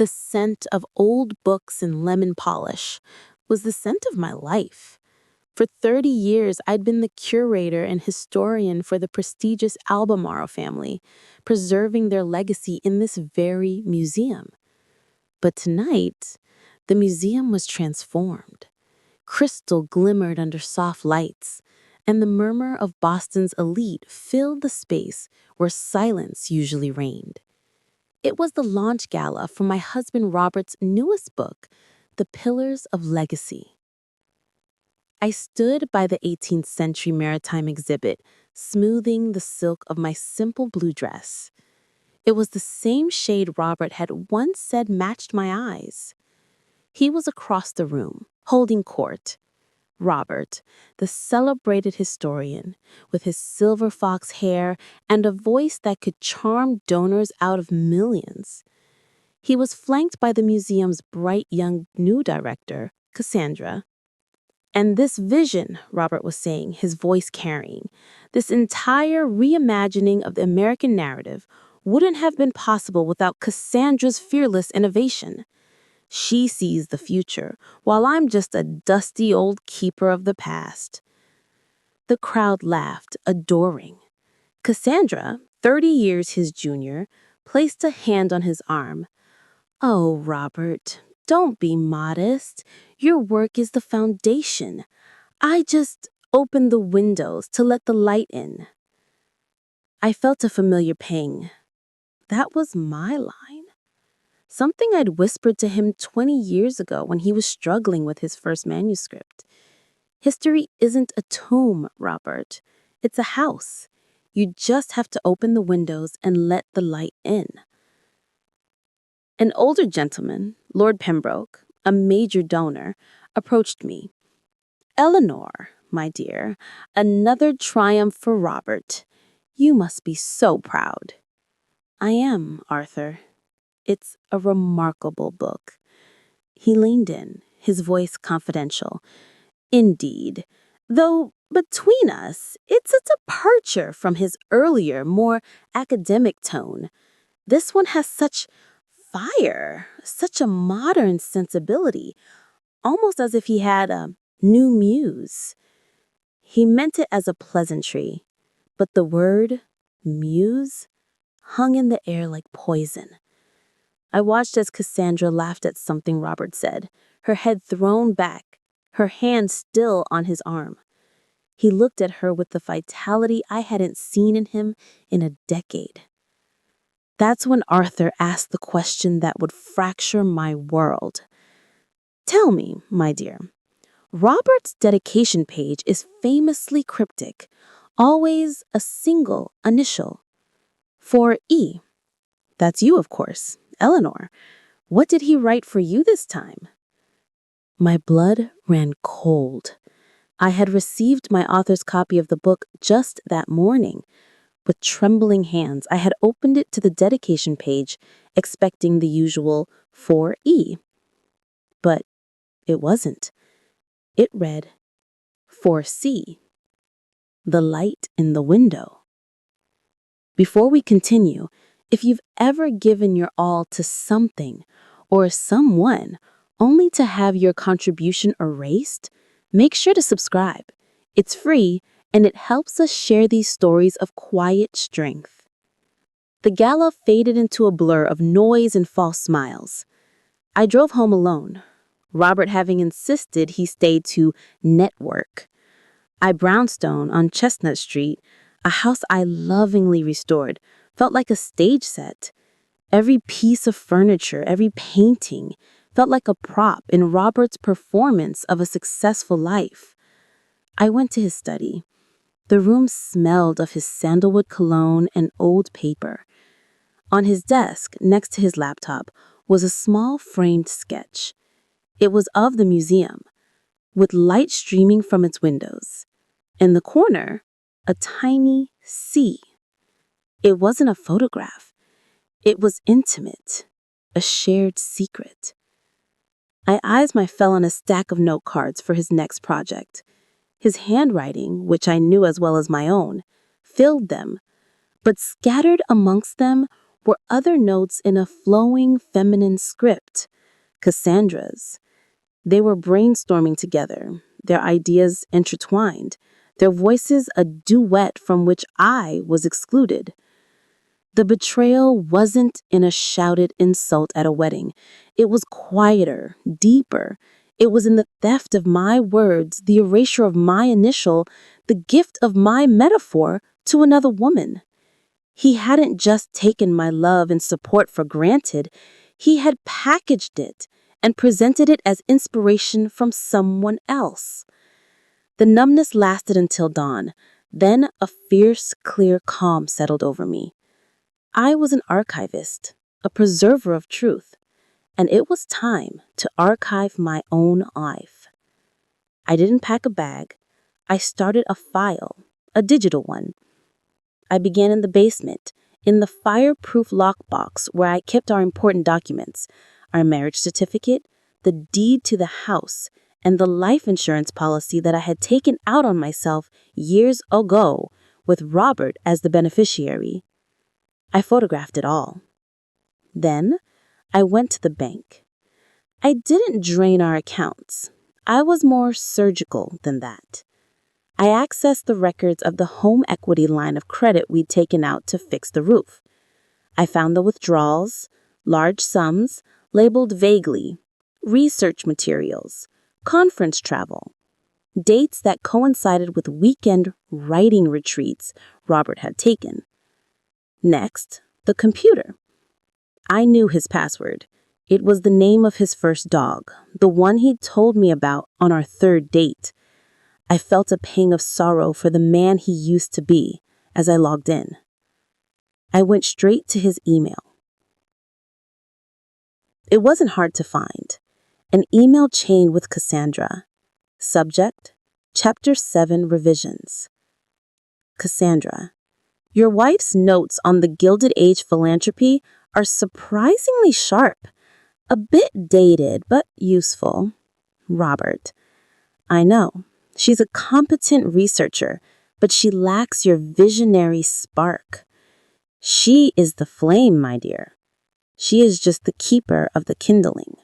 The scent of old books and lemon polish was the scent of my life. For 30 years, I'd been the curator and historian for the prestigious Albemarle family, preserving their legacy in this very museum. But tonight, the museum was transformed. Crystal glimmered under soft lights, and the murmur of Boston's elite filled the space where silence usually reigned. It was the launch gala for my husband Robert's newest book, The Pillars of Legacy. I stood by the 18th century maritime exhibit, smoothing the silk of my simple blue dress. It was the same shade Robert had once said matched my eyes. He was across the room, holding court. Robert, the celebrated historian, with his silver fox hair and a voice that could charm donors out of millions. He was flanked by the museum's bright young new director, Cassandra. And this vision, Robert was saying, his voice carrying, this entire reimagining of the American narrative wouldn't have been possible without Cassandra's fearless innovation. She sees the future, while I'm just a dusty old keeper of the past. The crowd laughed, adoring. Cassandra, 30 years his junior, placed a hand on his arm. "Oh, Robert, don't be modest. Your work is the foundation. I just opened the windows to let the light in." I felt a familiar pang. That was my line. Something I'd whispered to him 20 years ago when he was struggling with his first manuscript. History isn't a tomb, Robert. It's a house. You just have to open the windows and let the light in. An older gentleman, Lord Pembroke, a major donor, approached me. "Eleanor, my dear, another triumph for Robert. You must be so proud." "I am, Arthur. It's a remarkable book." He leaned in, his voice confidential. "Indeed, though between us, it's a departure from his earlier, more academic tone. This one has such fire, such a modern sensibility, almost as if he had a new muse." He meant it as a pleasantry, but the word muse hung in the air like poison. I watched as Cassandra laughed at something Robert said, her head thrown back, her hand still on his arm. He looked at her with the vitality I hadn't seen in him in a decade. That's when Arthur asked the question that would fracture my world. "Tell me, my dear, Robert's dedication page is famously cryptic, always a single initial. For E. That's you, of course, Eleanor. What did he write for you this time?" My blood ran cold. I had received my author's copy of the book just that morning. With trembling hands, I had opened it to the dedication page, expecting the usual for E. But it wasn't. It read, "For C. The light in the window." Before we continue, if you've ever given your all to something or someone only to have your contribution erased, make sure to subscribe. It's free and it helps us share these stories of quiet strength. The gala faded into a blur of noise and false smiles. I drove home alone, Robert having insisted he stayed to network. I brownstone on Chestnut Street, a house I lovingly restored, felt like a stage set. Every piece of furniture, every painting, felt like a prop in Robert's performance of a successful life. I went to his study. The room smelled of his sandalwood cologne and old paper. On his desk, next to his laptop, was a small framed sketch. It was of the museum, with light streaming from its windows. In the corner, a tiny C. It wasn't a photograph. It was intimate, a shared secret. My eyes fell on a stack of note cards for his next project. His handwriting, which I knew as well as my own, filled them, but scattered amongst them were other notes in a flowing feminine script, Cassandra's. They were brainstorming together, their ideas intertwined, their voices a duet from which I was excluded. The betrayal wasn't in a shouted insult at a wedding. It was quieter, deeper. It was in the theft of my words, the erasure of my initial, the gift of my metaphor to another woman. He hadn't just taken my love and support for granted, he had packaged it and presented it as inspiration from someone else. The numbness lasted until dawn. Then a fierce, clear calm settled over me. I was an archivist, a preserver of truth, and it was time to archive my own life. I didn't pack a bag. I started a file, a digital one. I began in the basement, in the fireproof lockbox where I kept our important documents, our marriage certificate, the deed to the house, and the life insurance policy that I had taken out on myself years ago with Robert as the beneficiary. I photographed it all. Then I went to the bank. I didn't drain our accounts. I was more surgical than that. I accessed the records of the home equity line of credit we'd taken out to fix the roof. I found the withdrawals, large sums, labeled vaguely, research materials, conference travel, dates that coincided with weekend writing retreats Robert had taken. Next, the computer. I knew his password. It was the name of his first dog, the one he'd told me about on our third date. I felt a pang of sorrow for the man he used to be as I logged in. I went straight to his email. It wasn't hard to find. An email chain with Cassandra. Subject, Chapter 7 Revisions. Cassandra, your wife's notes on the Gilded Age philanthropy are surprisingly sharp. A bit dated, but useful. Robert, I know. She's a competent researcher, but she lacks your visionary spark. She is the flame, my dear. She is just the keeper of the kindling.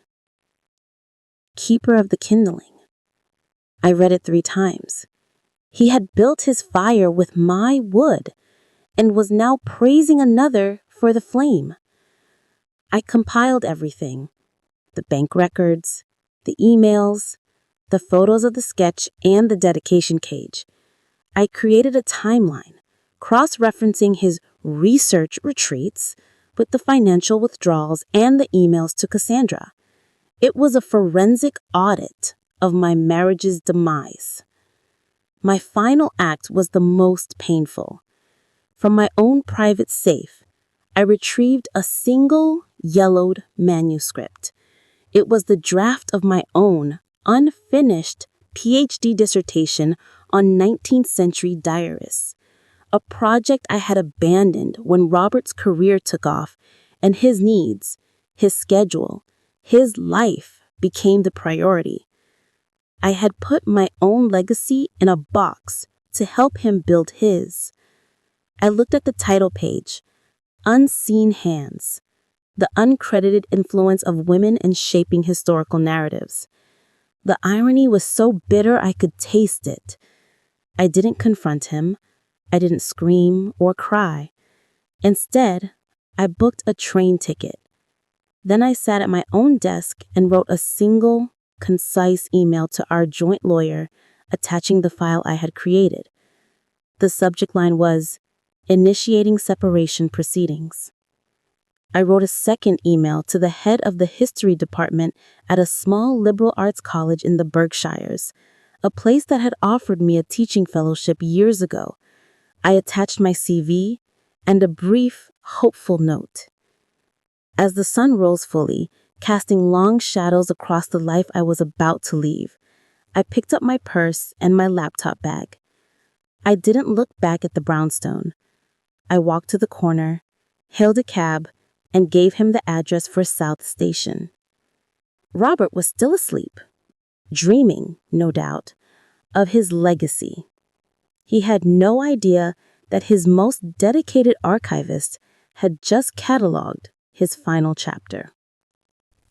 Keeper of the kindling. I read it 3 times. He had built his fire with my wood and was now praising another for the flame. I compiled everything, the bank records, the emails, the photos of the sketch, and the dedication cage. I created a timeline, cross-referencing his research retreats with the financial withdrawals and the emails to Cassandra. It was a forensic audit of my marriage's demise. My final act was the most painful. From my own private safe, I retrieved a single yellowed manuscript. It was the draft of my own unfinished PhD dissertation on 19th century diarists, a project I had abandoned when Robert's career took off and his needs, his schedule, his life became the priority. I had put my own legacy in a box to help him build his. I looked at the title page, Unseen Hands, the uncredited influence of women in shaping historical narratives. The irony was so bitter I could taste it. I didn't confront him. I didn't scream or cry. Instead, I booked a train ticket. Then I sat at my own desk and wrote a single, concise email to our joint lawyer attaching the file I had created. The subject line was, Initiating Separation Proceedings. I wrote a second email to the head of the history department at a small liberal arts college in the Berkshires, a place that had offered me a teaching fellowship years ago. I attached my CV and a brief, hopeful note. As the sun rose fully, casting long shadows across the life I was about to leave, I picked up my purse and my laptop bag. I didn't look back at the brownstone. I walked to the corner, hailed a cab, and gave him the address for South Station. Robert was still asleep, dreaming, no doubt, of his legacy. He had no idea that his most dedicated archivist had just cataloged his final chapter.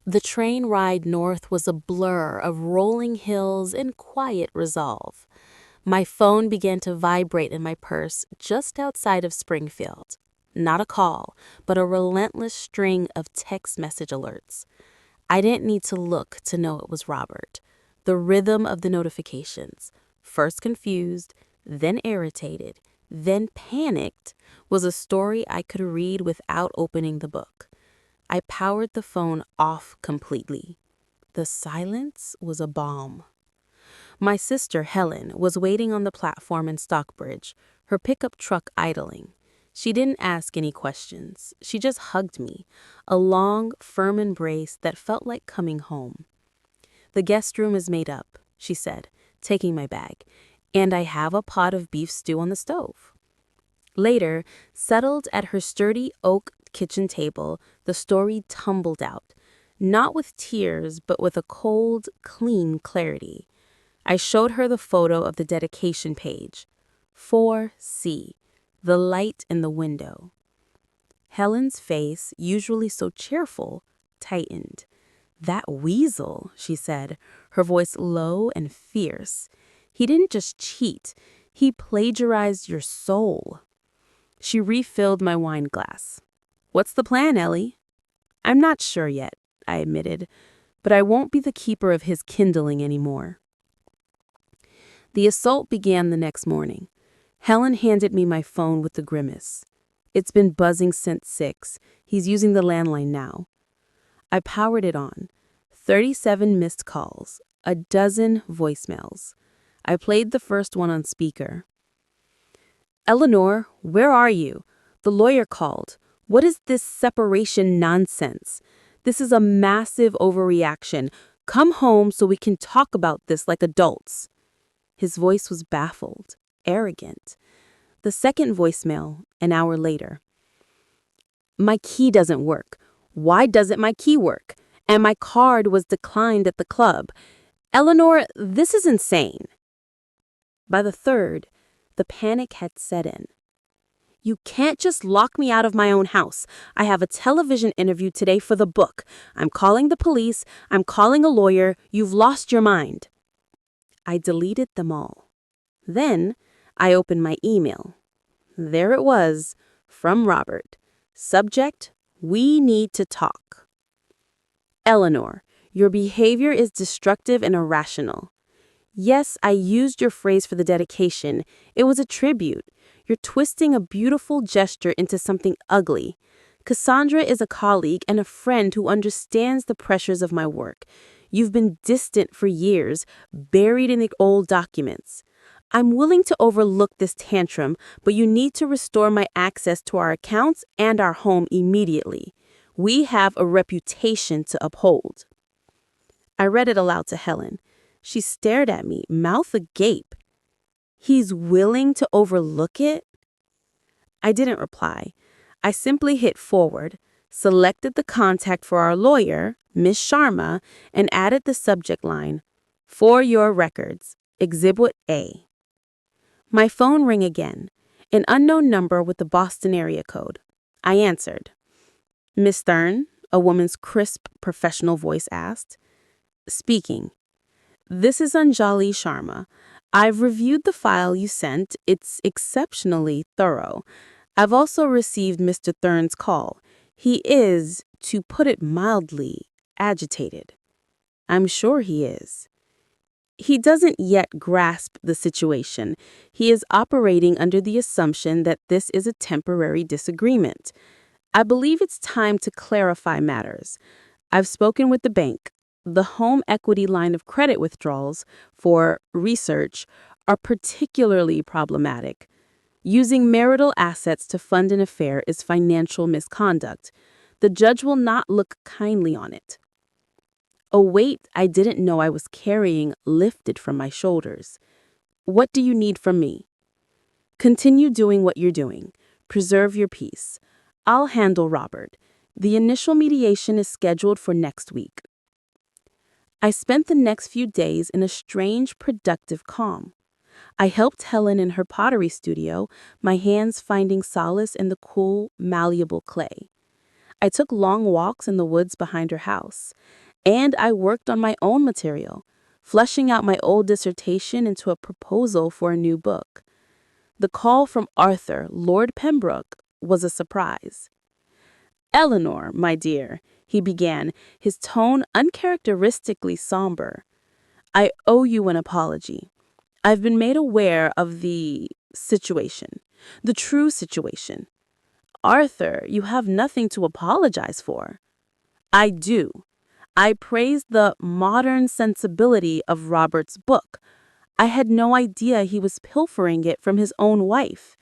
The train ride north was a blur of rolling hills and quiet resolve. My phone began to vibrate in my purse just outside of Springfield. Not a call, but a relentless string of text message alerts. I didn't need to look to know it was Robert. The rhythm of the notifications, first confused, then irritated, then panicked, was a story I could read without opening the book. I powered the phone off completely. The silence was a balm. My sister, Helen, was waiting on the platform in Stockbridge, her pickup truck idling. She didn't ask any questions. She just hugged me, a long, firm embrace that felt like coming home. "The guest room is made up," she said, taking my bag, "and I have a pot of beef stew on the stove." Later, settled at her sturdy oak kitchen table, the story tumbled out, not with tears, but with a cold, clean clarity. I showed her the photo of the dedication page. 4C, the light in the window. Helen's face, usually so cheerful, tightened. "That weasel," she said, her voice low and fierce. "He didn't just cheat, he plagiarized your soul." She refilled my wine glass. "What's the plan, Ellie?" "I'm not sure yet," I admitted, "but I won't be the keeper of his Kindling anymore." The assault began the next morning. Helen handed me my phone with a grimace. "It's been buzzing since 6. He's using the landline now." I powered it on. 37 missed calls, a dozen voicemails. I played the first one on speaker. "Eleanor, where are you? The lawyer called. What is this separation nonsense? This is a massive overreaction. Come home so we can talk about this like adults." His voice was baffled, arrogant. The second voicemail, an hour later. "My key doesn't work. Why doesn't my key work? And my card was declined at the club. Eleanor, this is insane." By the third, the panic had set in. "You can't just lock me out of my own house. I have a television interview today for the book. I'm calling the police. I'm calling a lawyer. You've lost your mind." I deleted them all. Then I opened my email. There it was, from Robert. Subject, "We need to talk." "Eleanor, your behavior is destructive and irrational." "Yes, I used your phrase for the dedication. It was a tribute. You're twisting a beautiful gesture into something ugly. Cassandra is a colleague and a friend who understands the pressures of my work. You've been distant for years, buried in the old documents. I'm willing to overlook this tantrum, but you need to restore my access to our accounts and our home immediately. We have a reputation to uphold." I read it aloud to Helen. She stared at me, mouth agape. "He's willing to overlook it?" I didn't reply. I simply hit forward, selected the contact for our lawyer, Miss Sharma, and added the subject line, "For your records, Exhibit A." My phone rang again, an unknown number with the Boston area code. I answered. "Miss Thorne?" a woman's crisp, professional voice asked. "Speaking." "This is Anjali Sharma. I've reviewed the file you sent. It's exceptionally thorough. I've also received Mr. Thorne's call. He is, to put it mildly, agitated." "I'm sure he is." "He doesn't yet grasp the situation. He is operating under the assumption that this is a temporary disagreement. I believe it's time to clarify matters. I've spoken with the bank. The home equity line of credit withdrawals for research are particularly problematic. Using marital assets to fund an affair is financial misconduct. The judge will not look kindly on it." A weight I didn't know I was carrying lifted from my shoulders. "What do you need from me?" "Continue doing what you're doing. Preserve your peace. I'll handle Robert. The initial mediation is scheduled for next week." I spent the next few days in a strange, productive calm. I helped Helen in her pottery studio, my hands finding solace in the cool, malleable clay. I took long walks in the woods behind her house, and I worked on my own material, fleshing out my old dissertation into a proposal for a new book. The call from Arthur, Lord Pembroke, was a surprise. "Eleanor, my dear," he began, his tone uncharacteristically somber. "I owe you an apology. I've been made aware of the situation, the true situation. Arthur, you have nothing to apologize for." "I do. I praised the modern sensibility of Robert's book. I had no idea he was pilfering it from his own wife."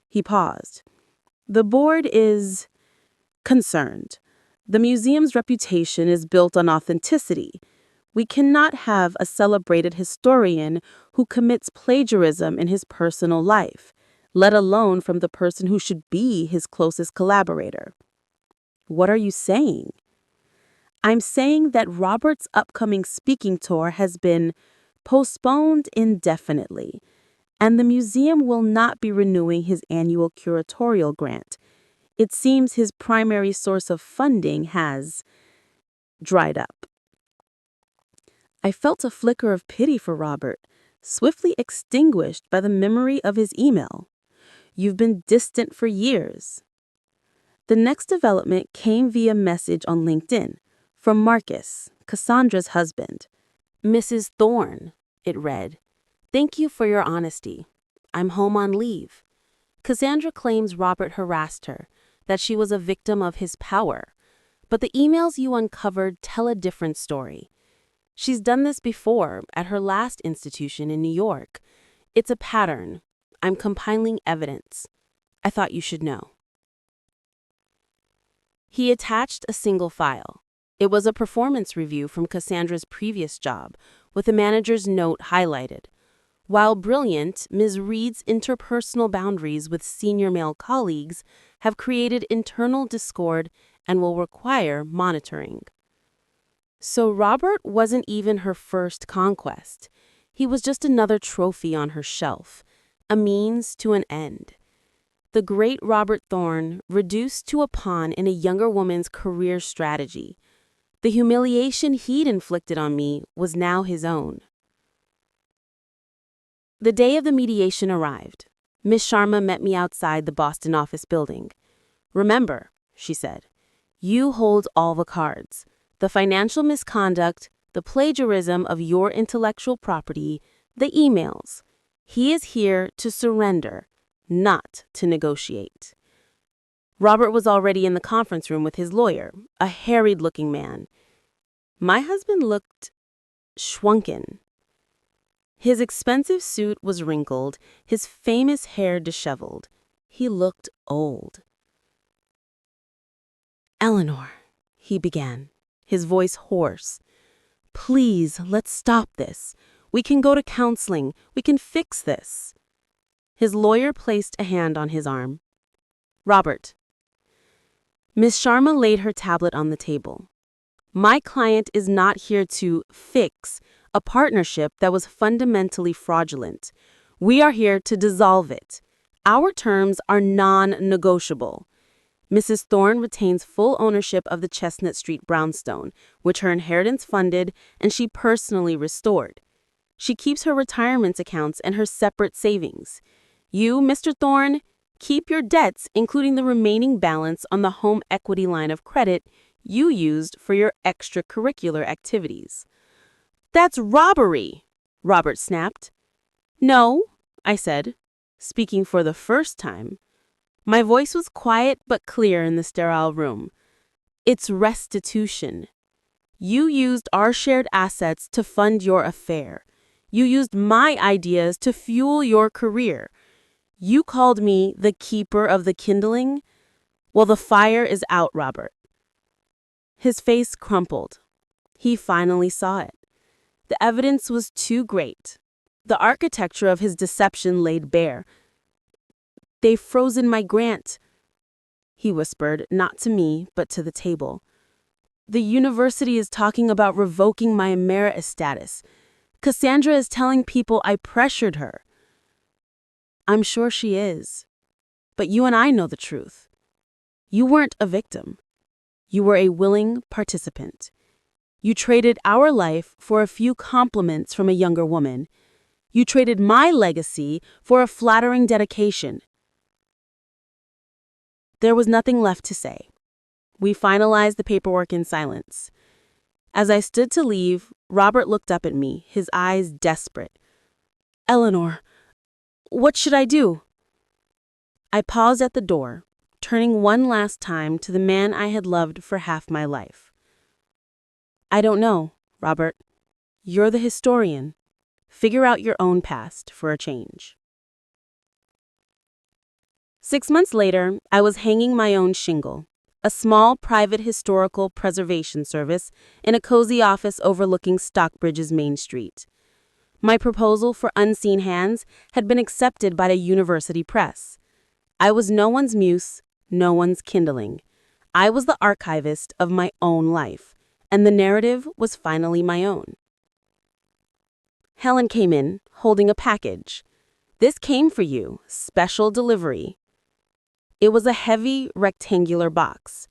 He paused. "The board is concerned. The museum's reputation is built on authenticity. We cannot have a celebrated historian who commits plagiarism in his personal life, let alone from the person who should be his closest collaborator." "What are you saying?" "I'm saying that Robert's upcoming speaking tour has been postponed indefinitely, and the museum will not be renewing his annual curatorial grant. It seems his primary source of funding has dried up." I felt a flicker of pity for Robert, swiftly extinguished by the memory of his email. "You've been distant for years." The next development came via message on LinkedIn from Marcus, Cassandra's husband. "Mrs. Thorne," it read, "thank you for your honesty. I'm home on leave. Cassandra claims Robert harassed her, that she was a victim of his power. But the emails you uncovered tell a different story. She's done this before at her last institution in New York. It's a pattern. I'm compiling evidence. I thought you should know." He attached a single file. It was a performance review from Cassandra's previous job, with the manager's note highlighted. "While brilliant, Ms. Reed's interpersonal boundaries with senior male colleagues have created internal discord and will require monitoring." So Robert wasn't even her first conquest. He was just another trophy on her shelf, a means to an end. The great Robert Thorne, reduced to a pawn in a younger woman's career strategy. The humiliation he'd inflicted on me was now his own. The day of the mediation arrived. Miss Sharma met me outside the Boston office building. "Remember," she said, "you hold all the cards. The financial misconduct, the plagiarism of your intellectual property, the emails. He is here to surrender, not to negotiate." Robert was already in the conference room with his lawyer, a harried-looking man. My husband looked shrunken. His expensive suit was wrinkled, his famous hair disheveled. He looked old. "Eleanor," he began, his voice hoarse, "please, let's stop this. We can go to counseling. We can fix this." His lawyer placed a hand on his arm. "Robert." Miss Sharma laid her tablet on the table. "My client is not here to fix a partnership that was fundamentally fraudulent. We are here to dissolve it. Our terms are non-negotiable. Mrs. Thorne retains full ownership of the Chestnut Street brownstone, which her inheritance funded and she personally restored. She keeps her retirement accounts and her separate savings. You, Mr. Thorne, keep your debts, including the remaining balance on the home equity line of credit you used for your extracurricular activities." "That's robbery," Robert snapped. "No," I said, speaking for the first time. My voice was quiet but clear in the sterile room. "It's restitution. You used our shared assets to fund your affair. You used my ideas to fuel your career. You called me the keeper of the Kindling. Well, the fire is out, Robert." His face crumpled. He finally saw it. The evidence was too great. The architecture of his deception laid bare. "They've frozen my grant," he whispered, not to me, but to the table. "The university is talking about revoking my emeritus status. Cassandra is telling people I pressured her. I'm sure she is. But you and I know the truth. You weren't a victim. You were a willing participant. You traded our life for a few compliments from a younger woman. You traded my legacy for a flattering dedication. There was nothing left to say. We finalized the paperwork in silence. As I stood to leave, Robert looked up at me, his eyes desperate. Eleanor, what should I do? I paused at the door, turning one last time to the man I had loved for half my life. I don't know, Robert. You're the historian. Figure out your own past for a change. 6 months later, I was hanging my own shingle, a small private historical preservation service in a cozy office overlooking Stockbridge's Main Street. My proposal for Unseen Hands had been accepted by the university press. I was no one's muse, no one's Kindling. I was the archivist of my own life, and the narrative was finally my own. Helen came in, holding a package. This came for you, special delivery. It was a heavy, rectangular box.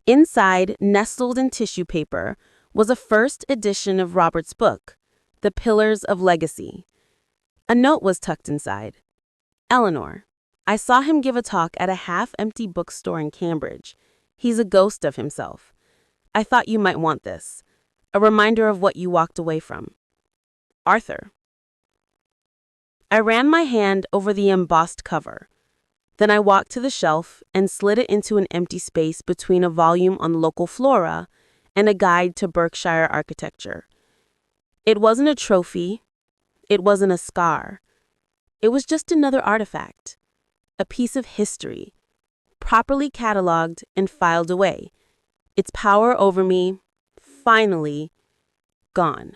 Inside, nestled in tissue paper, was a first edition of Robert's book, The Pillars of Legacy. A note was tucked inside. Eleanor, I saw him give a talk at a half-empty bookstore in Cambridge. He's a ghost of himself. I thought you might want this. A reminder of what you walked away from. Arthur. I ran my hand over the embossed cover. Then I walked to the shelf and slid it into an empty space between a volume on local flora and a guide to Berkshire architecture. It wasn't a trophy. It wasn't a scar. It was just another artifact, a piece of history, properly cataloged and filed away. Its power over me, finally, gone.